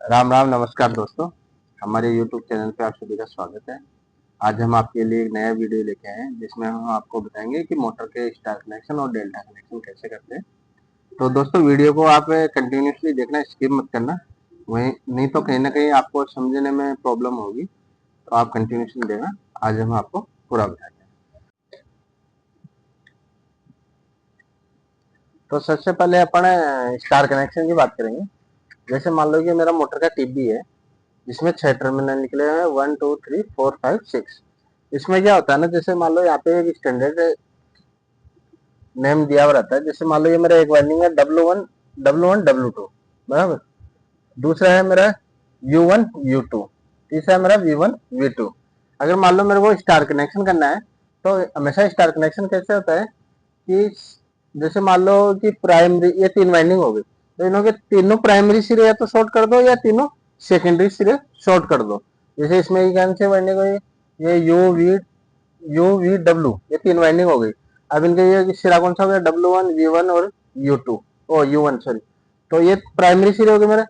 राम राम, नमस्कार दोस्तों। हमारे YouTube चैनल पे आप सभी का स्वागत है। आज हम आपके लिए एक नया वीडियो लेके आए हैं जिसमें हम आपको बताएंगे कि मोटर के स्टार कनेक्शन और डेल्टा कनेक्शन कैसे करते हैं। तो दोस्तों वीडियो को आप कंटिन्यूसली देखना, स्किप मत करना, वहीं नहीं तो कहीं ना कहीं आपको समझने में प्रॉब्लम होगी। तो आप कंटिन्यूसली देखना, आज हम आपको पूरा बताएंगे। तो सबसे पहले अपन स्टार कनेक्शन की बात करेंगे। जैसे मान लो कि मेरा मोटर का टीबी है जिसमें 6 टर्मिनल निकले हैं, 1 2 3 4 5 6। इसमें क्या होता है ना, जैसे मान लो यहाँ पे एक स्टैंडर्ड नेम दिया हुआ रहता है। जैसे मान लो ये मेरा एक वाइंडिंग है W1 W2, बराबर। दूसरा है मेरा U1 U2, तीसरा है मेरा V1 V2। अगर मान लो मेरे को स्टार कनेक्शन करना है तो हमेशा स्टार कनेक्शन कैसे होता है कि जैसे मान लो कि प्राइमरी, ये 3 वाइंडिंग हो गई, तो इन्हों के तीनों प्राइमरी सिरे या तो शॉर्ट कर दो या तीनों सेकेंडरी सिरे शॉर्ट कर दो। जैसे इसमें कौन से वाइंडिंग हो, ये U V W, ये 3 वाइंडिंग हो गई। अब इनके ये सिरा कौन सा हो गया, W1 V1 और U2, ओ U1 सॉरी। तो ये प्राइमरी सिरे हो गए मेरे।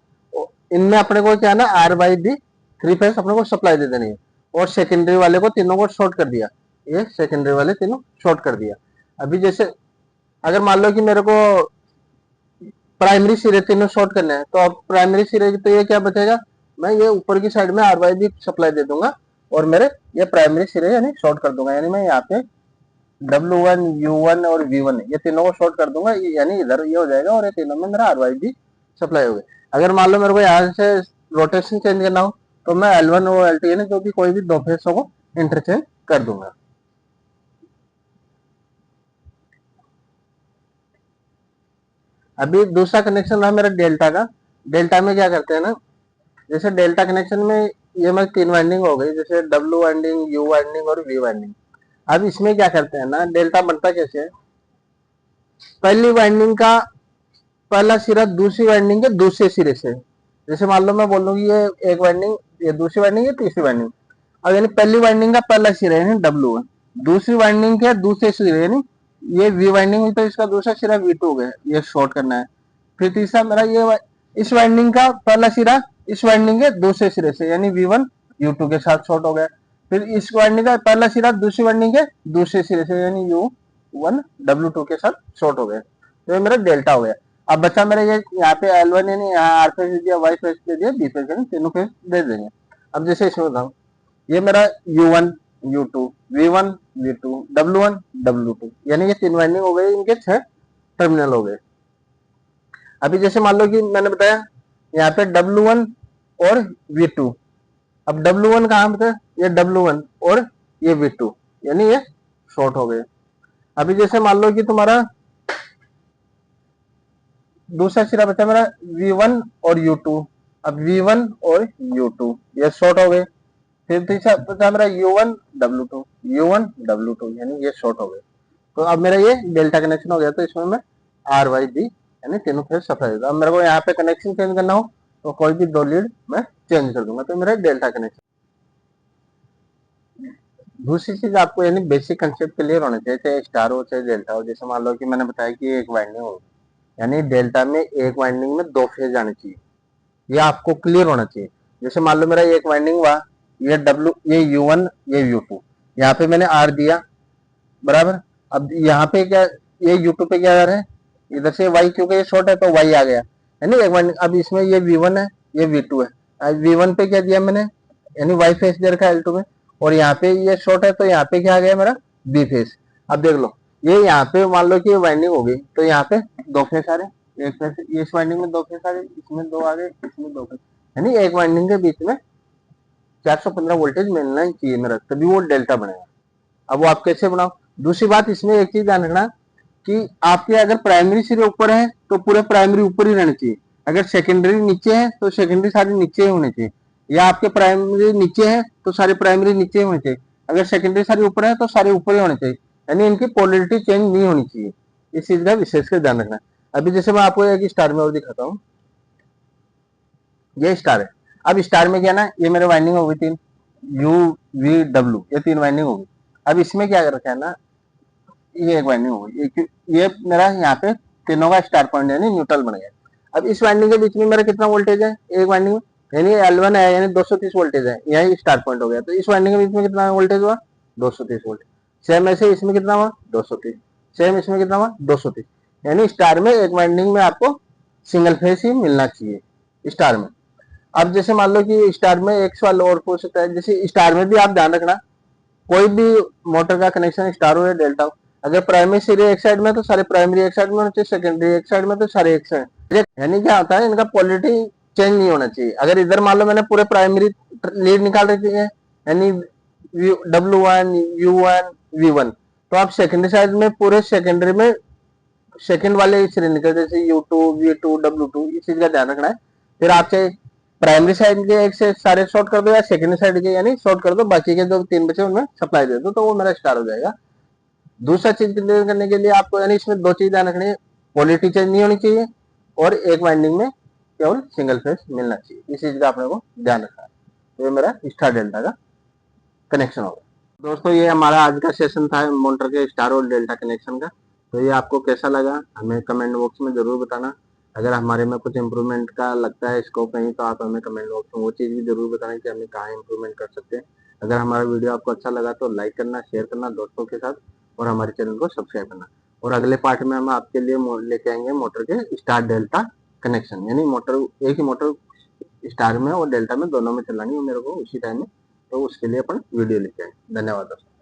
इनमें अपने को क्या है ना, R/B 3 फेस अपने को सप्लाई दे देनी है। और सेकेंडरी वाले को तीनों को शॉर्ट कर दिया, ये सेकेंडरी वाले तीनों शॉर्ट कर दिया। अभी जैसे अगर मान लो कि मेरे को प्राइमरी सिरे तीनों शॉर्ट करने हैं, तो अब प्राइमरी सिरे तो ये क्या बचेगा, मैं ये ऊपर की साइड में R/B सप्लाई दे दूंगा और मेरे ये प्राइमरी सिरे यानी शॉर्ट कर दूंगा। यानी मैं यहाँ पे W1 U1 और V1 ये तीनों को शॉर्ट कर दूंगा, यानी इधर ये हो जाएगा और ये तीनों में मेरा R/B सप्लाई हो गया। अगर मान लो मेरे को यहाँ से रोटेशन चेंज करना हो तो मैं L1 और L2 यानी जो भी कोई भी दो फेसों को इंटरचेंज कर दूंगा। अभी दूसरा कनेक्शन रहा मेरा डेल्टा का। डेल्टा में क्या करते हैं ना, जैसे डेल्टा कनेक्शन में ये मैं 3 वाइंडिंग हो गई, जैसे W वाइंडिंग, U वाइंडिंग और V वाइंडिंग। अब इसमें क्या करते हैं ना, डेल्टा बनता कैसे है, पहली वाइंडिंग का पहला सिरा दूसरी वाइंडिंग के दूसरे सिरे से। जैसे मान लो मैं बोल दूं ये एक वाइंडिंग, ये दूसरी वाइंडिंग, ये तीसरी वाइंडिंग। अब यानी पहली वाइंडिंग का पहला सिरा यानी W1, दूसरी वाइंडिंग के दूसरे सिरे यानी ये V वाइंडिंग हुई, तो इसका दूसरा सिरा V2 हो गया, ये शॉर्ट करना है। फिर तीसरा मेरा ये इस वाइंडिंग का पहला सिरा इस वाइंडिंग के दूसरे सिरे से यानी V1 U2 के साथ शॉर्ट हो गया। फिर इस वाइंडिंग का पहला सिरा दूसरी वाइंडिंग के दूसरे सिरे से यानी U1 W2 के साथ शॉर्ट हो गया। तो ये मेरा डेल्टा हो गया। अब बचा मेरा ये यहाँ पे L1 यानी यहाँ R फेस दे दिया, Y फेस दे दिया, B फेस यानी तीनों फेस दे देंगे। अब जैसे इसमें बताऊँ, ये मेरा U1 U2 V1 V2 W1 W2 यानी ये 3 वाइंडिंग हो गए, इनके 6 टर्मिनल हो गए। अभी जैसे मान लो कि मैंने बताया यहाँ पे W1 और V2। अब W1 कहाँ पे, ये W1 और ये V2 यानी ये शॉर्ट हो गए। अभी जैसे मान लो कि तुम्हारा दूसरा सिरा बचा मेरा V1 और U2। अब V1 और U2 ये शॉर्ट हो गए। फिर तीसरा बचा मेरा U1 W2 यानी ये शॉर्ट हो गए। तो अब मेरा ये डेल्टा कनेक्शन हो गया। तो इसमें मैं R/B यानी तीनों फेज सप्लाई देता। अब मेरे को यहाँ पे कनेक्शन चेंज करना हो तो कोई भी 2 लीड मैं चेंज कर दूंगा, तो मेरा डेल्टा कनेक्शन। दूसरी चीज आपको यानी बेसिक कंसेप्ट क्लियर होना चाहिए, चाहे स्टार हो चाहे डेल्टा हो। जैसे मान लो कि मैंने बताया कि एक वाइंडिंग हो, यानी डेल्टा में एक वाइंडिंग में 2 फेज आने चाहिए, ये आपको क्लियर होना चाहिए। जैसे मान लो मेरा एक वाइंडिंग हुआ, ये U1 ये U2, यहाँ पे मैंने R दिया, बराबर। अब यहाँ पे क्या, ये U2 पे क्या आ रहा है, इधर से Y, क्योंकि ये शॉर्ट है तो Y आ गया, यानी एक वाइंडिंग। अब इसमें ये V1 है, ये V2 है। अब V1 पे क्या दिया मैंने, यानी Y फेस दे रखा है L2 में, और यहाँ पे ये शॉर्ट है तो यहाँ पे क्या आ गया मेरा B फेस। अब देख लो, ये यहाँ पे मान लो कि ये वाइंडिंग हो गई, तो यहाँ पे 2 फेस आ रहे, एक फेस, ये इस वाइंडिंग में 2 फेस आ रहे, इसमें 2 आ गए, इसमें 2 फेस, यानी एक वाइंडिंग के बीच में 415 वोल्टेज मिलना ही चाहिए मेरा, तभी वो डेल्टा बनेगा। अब वो आप कैसे बनाओ। दूसरी बात इसमें एक चीज ध्यान रखना कि आपके अगर प्राइमरी सिरे ऊपर है तो पूरे प्राइमरी ऊपर ही रहने चाहिए, अगर सेकेंडरी नीचे है तो सेकेंडरी सारे नीचे ही होने चाहिए, या आपके प्राइमरी नीचे है तो सारे प्राइमरी नीचे ही होने चाहिए। अगर सेकेंडरी सारे ऊपर है तो सारे ऊपर ही होने चाहिए, यानी इनकी पोलरिटी चेंज नहीं होनी चाहिए। इस चीज का विशेष कर ध्यान रखना। अभी जैसे मैं आपको एक स्टार में और दिखाता हूँ, ये स्टार है। अब स्टार में क्या ना, ये मेरे वाइंडिंग हो गई 3, U V W, ये 3 वाइंडिंग हो गई। अब इसमें क्या कर रखा है ना, ये एक वाइंडिंग हो गई, ये मेरा यहाँ पे तीनों का स्टार पॉइंट यानी न्यूट्रल बन गया। अब इस वाइंडिंग के बीच में मेरा कितना वोल्टेज है एक वाइंडिंग में, यानी L1 है, यानी 230 वोल्टेज है, यही स्टार्ट पॉइंट हो गया। तो इस वाइंडिंग के बीच में कितना वोल्टेज हुआ? 230 वोल्ट। सेम ऐसे इसमें कितना हुआ? 230। सेम इसमें कितना हुआ? 230। यानी स्टार में एक वाइंडिंग में आपको सिंगल फेस ही मिलना चाहिए स्टार में। अब जैसे मान लो कि स्टार में एक सवाल और पूछ सकता है, जैसे स्टार में भी आप ध्यान रखना, कोई भी मोटर का कनेक्शन स्टार हो या डेल्टा हो, अगर प्राइमरी सीरीज एक साइड में तो सारे प्राइमरी एक साइड में होना चाहिए, सेकेंडरी एक साइड में तो सारे एक साइड। यानी क्या होता है, इनका पोलरिटी चेंज नहीं होना चाहिए। अगर इधर मान लो मैंने पूरे प्राइमरी लीड निकाल रखी है, यानी W1 U1 V1, तो आप सेकेंडरी साइड में पूरे सेकेंडरी में सेकंड वाले सिलेंडर जैसे U2 V2 W2 इस चीज का ध्यान रखना है। फिर आप चाहे प्राइमरी साइड के एक से सारे शॉर्ट कर दो या सेकेंडरी साइड के यानी शॉर्ट कर दो, बाकी के जो 3 बचे उनमें सप्लाई दे दो, तो वो मेरा स्टार हो जाएगा। दूसरा चीज क्लियर करने के लिए आपको यानी इसमें 2 चीज ध्यान रखनी है, पोलरिटी चेंज नहीं होनी चाहिए और एक वाइंडिंग में केवल सिंगल फेस मिलना चाहिए। इस चीज का अपने को ध्यान रखना है। तो ये मेरा स्टार डेल्टा का कनेक्शन होगा। दोस्तों ये हमारा आज का सेशन था मोटर के स्टार और डेल्टा कनेक्शन का। तो ये आपको कैसा लगा हमें कमेंट बॉक्स में जरूर बताना। अगर हमारे में कुछ इम्प्रूवमेंट का लगता है स्कोप कहीं, तो आप हमें कमेंट बॉक्स में वो चीज़ भी जरूर बताना कि हमें कहाँ इम्प्रूवमेंट कर सकते हैं। अगर हमारा वीडियो आपको अच्छा लगा तो लाइक करना, शेयर करना दोस्तों के साथ, और हमारे चैनल को सब्सक्राइब करना। और अगले पार्ट में हम आपके लिए लेके आएंगे मोटर के स्टार डेल्टा कनेक्शन, यानी मोटर एक ही मोटर स्टार में और डेल्टा में दोनों में चलानी है मेरे को उसी टाइम में, तो उसके लिए अपन वीडियो लेके आए। धन्यवाद दोस्तों।